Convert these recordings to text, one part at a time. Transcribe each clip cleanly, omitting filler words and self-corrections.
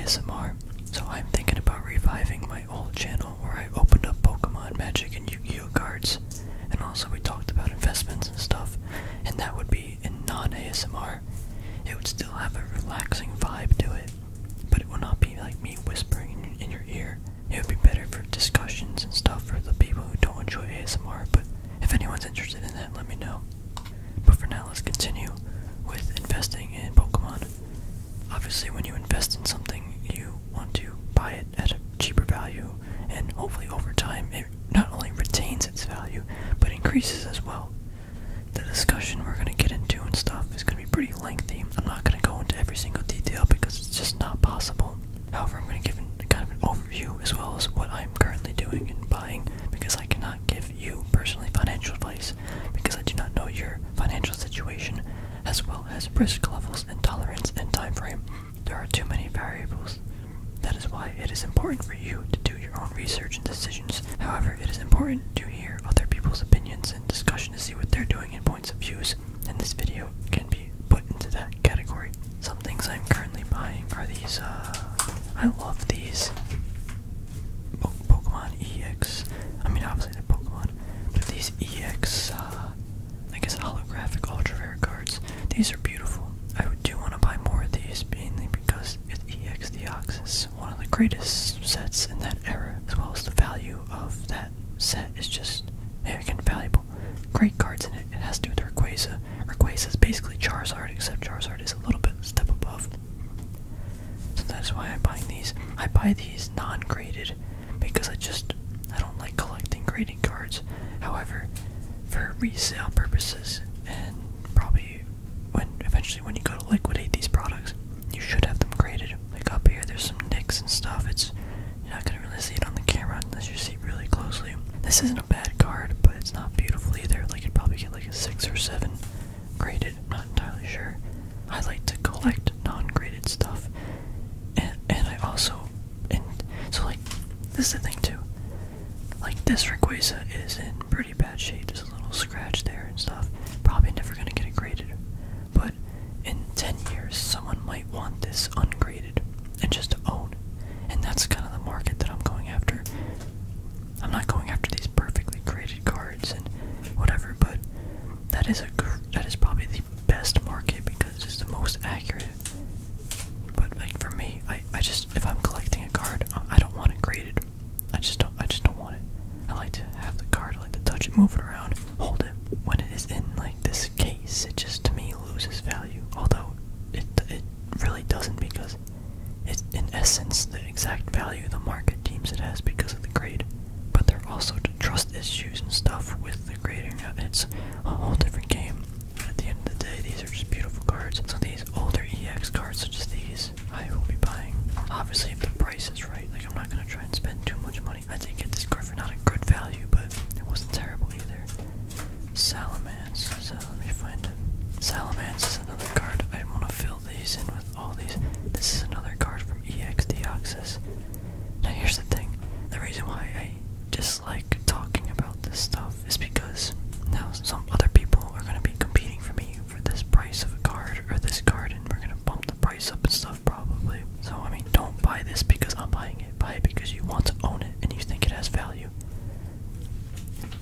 ASMR. So I'm thinking about reviving my old channel where I opened up Pokemon, Magic, and Yu-Gi-Oh cards. And also we talked about investments and stuff. And that would be in non-ASMR. It would still have a relaxing vibe to it, but it would not be like me whispering in your ear. It would be better for discussions and stuff for the people who don't enjoy ASMR, but if anyone's interested in that, let me know. But for now, let's continue with investing in Pokemon. Obviously, when you invest in something, you want to buy it at a cheaper value, and hopefully over time, it not only retains its value, but increases as well. The discussion we're going to get into and stuff is going to be pretty lengthy. I'm not going to go into every single detail because it's just not possible. However, I'm going to give kind of an overview as well as what I'm currently doing and buying, because I cannot give you personally financial advice because I do not know your financial situation as well as risk levels and tolerance and time frame. There are too many variables. That is why it is important for you to do your own research and decisions. However, it is important to hear other people's opinions and discussion to see what they're doing and points of views, and this video can be put into that category. Some things I'm currently buying are these, I love these Pokemon EX, I mean obviously they're Pokemon, but these EX, I guess holographic ultra rare cards. These are beautiful. I do want to buy more of these, mainly because it's EX Deoxys, one of the greatest sets in that era, as well as the value of that set is just, again, valuable. Great cards in it. It has to do with Rayquaza. Rayquaza is basically Charizard, except Charizard is a little bit step above. So that's why I'm buying these. I buy these non-graded because I don't like collecting graded cards. However, for resale purposes, and probably eventually when you go to liquidate these products, you should have them graded. Like up here, there's some nicks and stuff. You're not gonna really see it on the camera unless you see it really closely. This isn't a bad card, but it's not beautiful either. Like you'd probably get like a 6 or 7 graded. I'm not entirely sure. I like to collect non-graded stuff, and I also, so like this is the thing too. Like this Rayquaza is in pretty bad shape. There's a little scratch there and stuff. Probably never gonna get it graded. But in 10 years, someone might want this ungraded and just to own. And that's kind of the market that I'm going after. I'm not going after these perfectly graded cards and whatever, but that is probably the best market because it's the most accurate. But like for me, I just, if I'm collecting a card, I don't want it graded. I just don't want it. I like to have the card, I like to touch it, move it around, hold it. When it is in like this case, it just to me loses value. Although it really doesn't, because it's in essence the exact value the market deems it has because of the grade. But there are also trust issues and stuff with the grading. It's a whole different game. At the end of the day, these are just beautiful cards. So these older EX cards such as these, I will be buying. Obviously if the price is right. Like I'm not gonna try and spend too much money. I did get this card for not a good value, but it wasn't terrible either. Salamence. So let me find it. Salamence is another card. I want to fill these in with all these. This is another card from EX Deoxys. Now here's the thing. The reason why I dislike talking about this stuff is because now some other people are going to be competing for me for this price of a card or this card, and we're going to bump the price up and stuff probably. So I mean, don't buy this because I'm buying it. Buy it because you want to own it and you think it has value.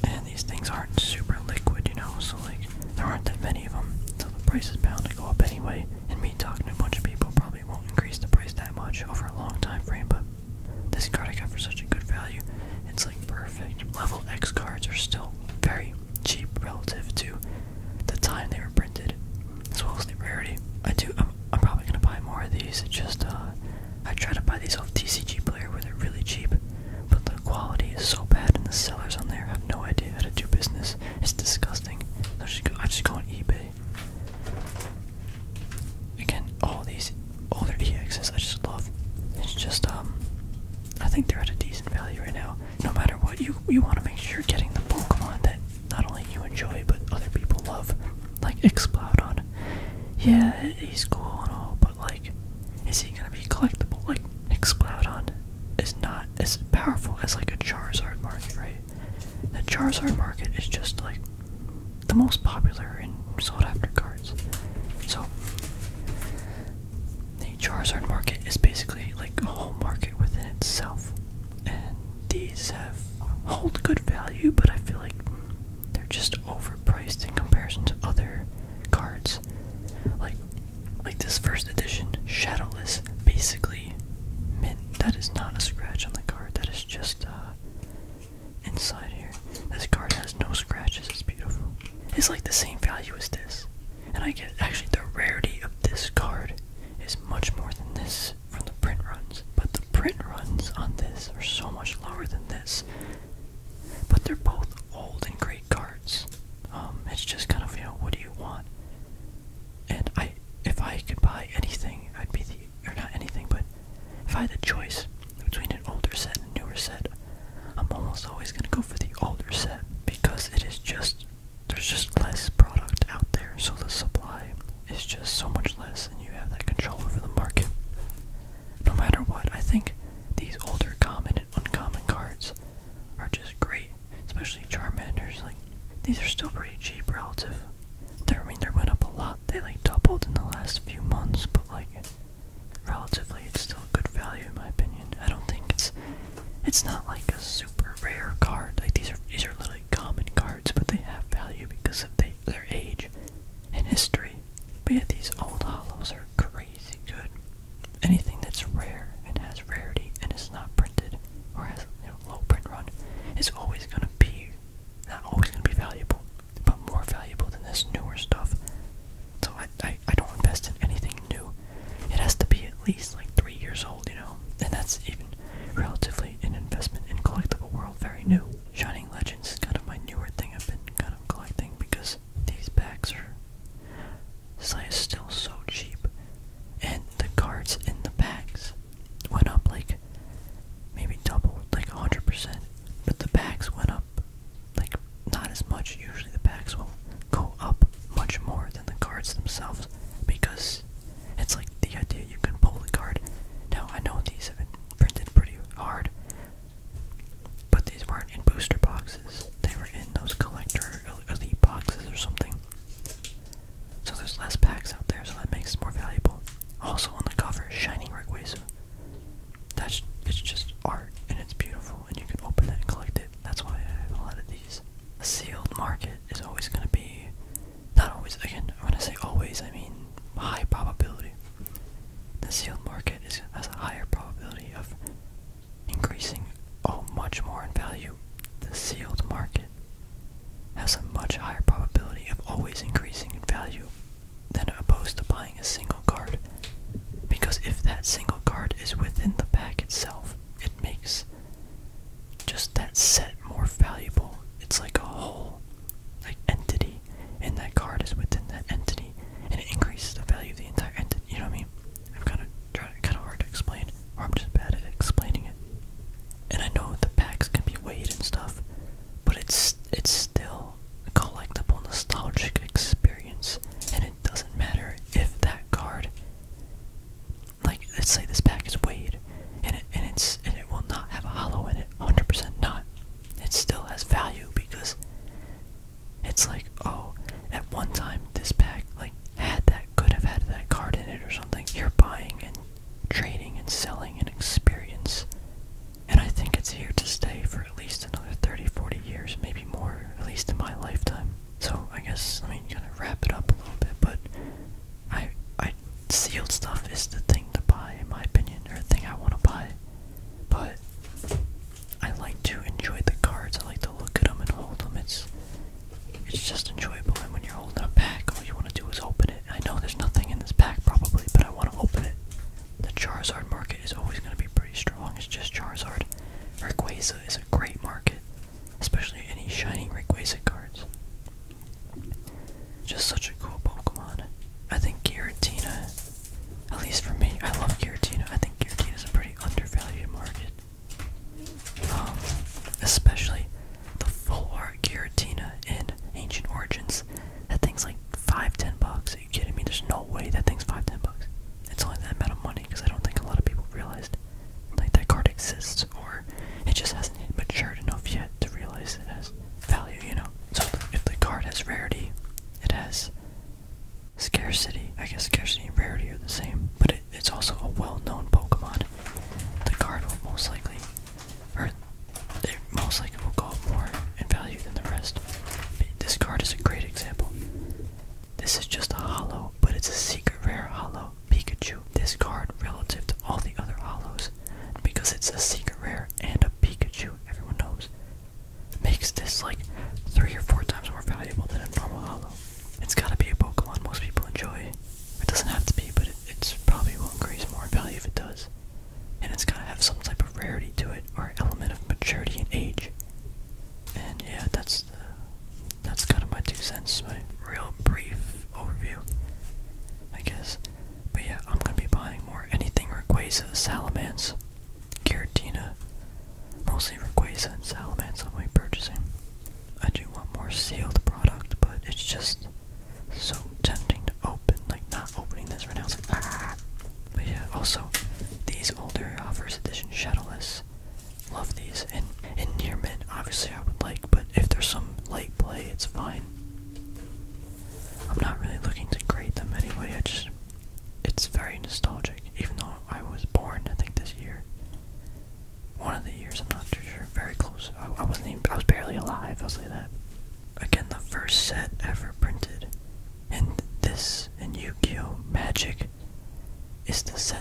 And these things aren't super liquid, you know, so like there aren't that many of them, so the price is bound to go up anyway. And me talking to a bunch of people probably won't increase the price that much over a long time frame, but this card I got for such a good value. It's like perfect. Level X cards are still very cheap relative to the time they were printed, as well as the rarity. I'm probably gonna buy more of these. It's just I try to buy these off TCG Player where they're really cheap, but the quality is so bad and the sellers on there have no idea how to do business. It's disgusting. I just go on eBay. Again, all these older EXs I just love. It's just I think they're at a decent value right now. No matter what, you want to make sure you're getting the Pokemon that not only you enjoy but other people love. Like Exploudon. Yeah, he's cool and all, but like, is he gonna be collectible? Like Exploudon is not as powerful as like a Charizard market, right? The Charizard market is just like the most popular and sought after cards. So the Charizard market is basically like a whole market within itself. And these hold good value, but I feel like they're just overpriced in comparison to other cards. Like this first edition Shadowless, basically mint. That is not a scratch on the card. That is just inside here. This card has no scratches. It's beautiful. It's like the same value as this, and I get actually the rarity of this card is much more than this from the print runs. But the print runs on this are so much lower than this. But they're both old and great cards. It's just kind of, what do you want? And if I could buy anything, I'd be or not anything, but if I had the choice between an older set and a newer set, I'm almost always gonna go for the older set because there's just less product out there, so the supply is just so much less, and you have that control over the market. No matter what, I think these older common and uncommon cards are just great, especially Charmanders. Like, these are still pretty cheap relative. They went up a lot. They like doubled in the last few months, but like relatively, it's still a good value in my opinion. I don't think it's not like a super rare card. Like these are literally common cards, but they have value because of their age and history. But yeah, these old holos are crazy good. Anything that's rare and has rarity and is not printed or has low print run is always gonna be not always gonna be valuable, but more valuable than this newer stuff. So I don't invest in anything new. It has to be at least like 3 years old, and that's even relatively an investment in collectible world very new. Shining Legends is kind of my newer thing I've been kind of collecting because these packs are still so cheap, and the cards in the packs went up like maybe doubled, like 100%, but the packs went up like not as much. Usually the packs will go up much more than the cards themselves because it's like the idea you can pull the card. Now I know these have been printed pretty hard, but these weren't in booster boxes. They were in those collector elite boxes or something. So there's less packs out there, so that makes it more valuable. Also on the cover, Shining Rayquaza. It's just art, and it's beautiful, and you can open it and collect it. That's why I have a lot of these. A sealed market is always going to be, not always, again, when I say always, I mean high probability. The sealed market has a higher probability of increasing much more in value. The sealed market has a much higher probability of always increasing in value than opposed to buying a single card. Because if that single card is within the pack itself, it makes just that set more valuable. It's like a whole entity, and that card is within that entity, and it increases the value of the entire entity. You know what I mean? I'm kind of hard to explain, or I'm just bad at explaining it. And I know the packs can be weighed and stuff, but it's still a collectible, nostalgic experience, and it doesn't matter if that card, like let's say this pack is weighed, and it will not have a hollow in it, 100% not. It still has value because it's like, at one time this pack could have had that card in it or something. You're buying and trading and selling an experience, and I think it's here to stay for at least another 30-40 years, maybe more, at least in my lifetime. So I guess, kind of wrap it up a little bit, but sealed stuff is the thing to buy in my opinion, or the thing I want to buy. But I like to enjoy the cards. I like to look at them and hold them. It's just enjoyable. And when you're holding a pack, all you want to do is open it. I know there's nothing in this pack probably, but I want to open it. The Charizard market is always going to be pretty strong. It's just Charizard. Rayquaza is a great market, especially any Shining Rayquaza cards. Just such a cool Pokemon. I think Giratina, at least for me, I love Giratina. is the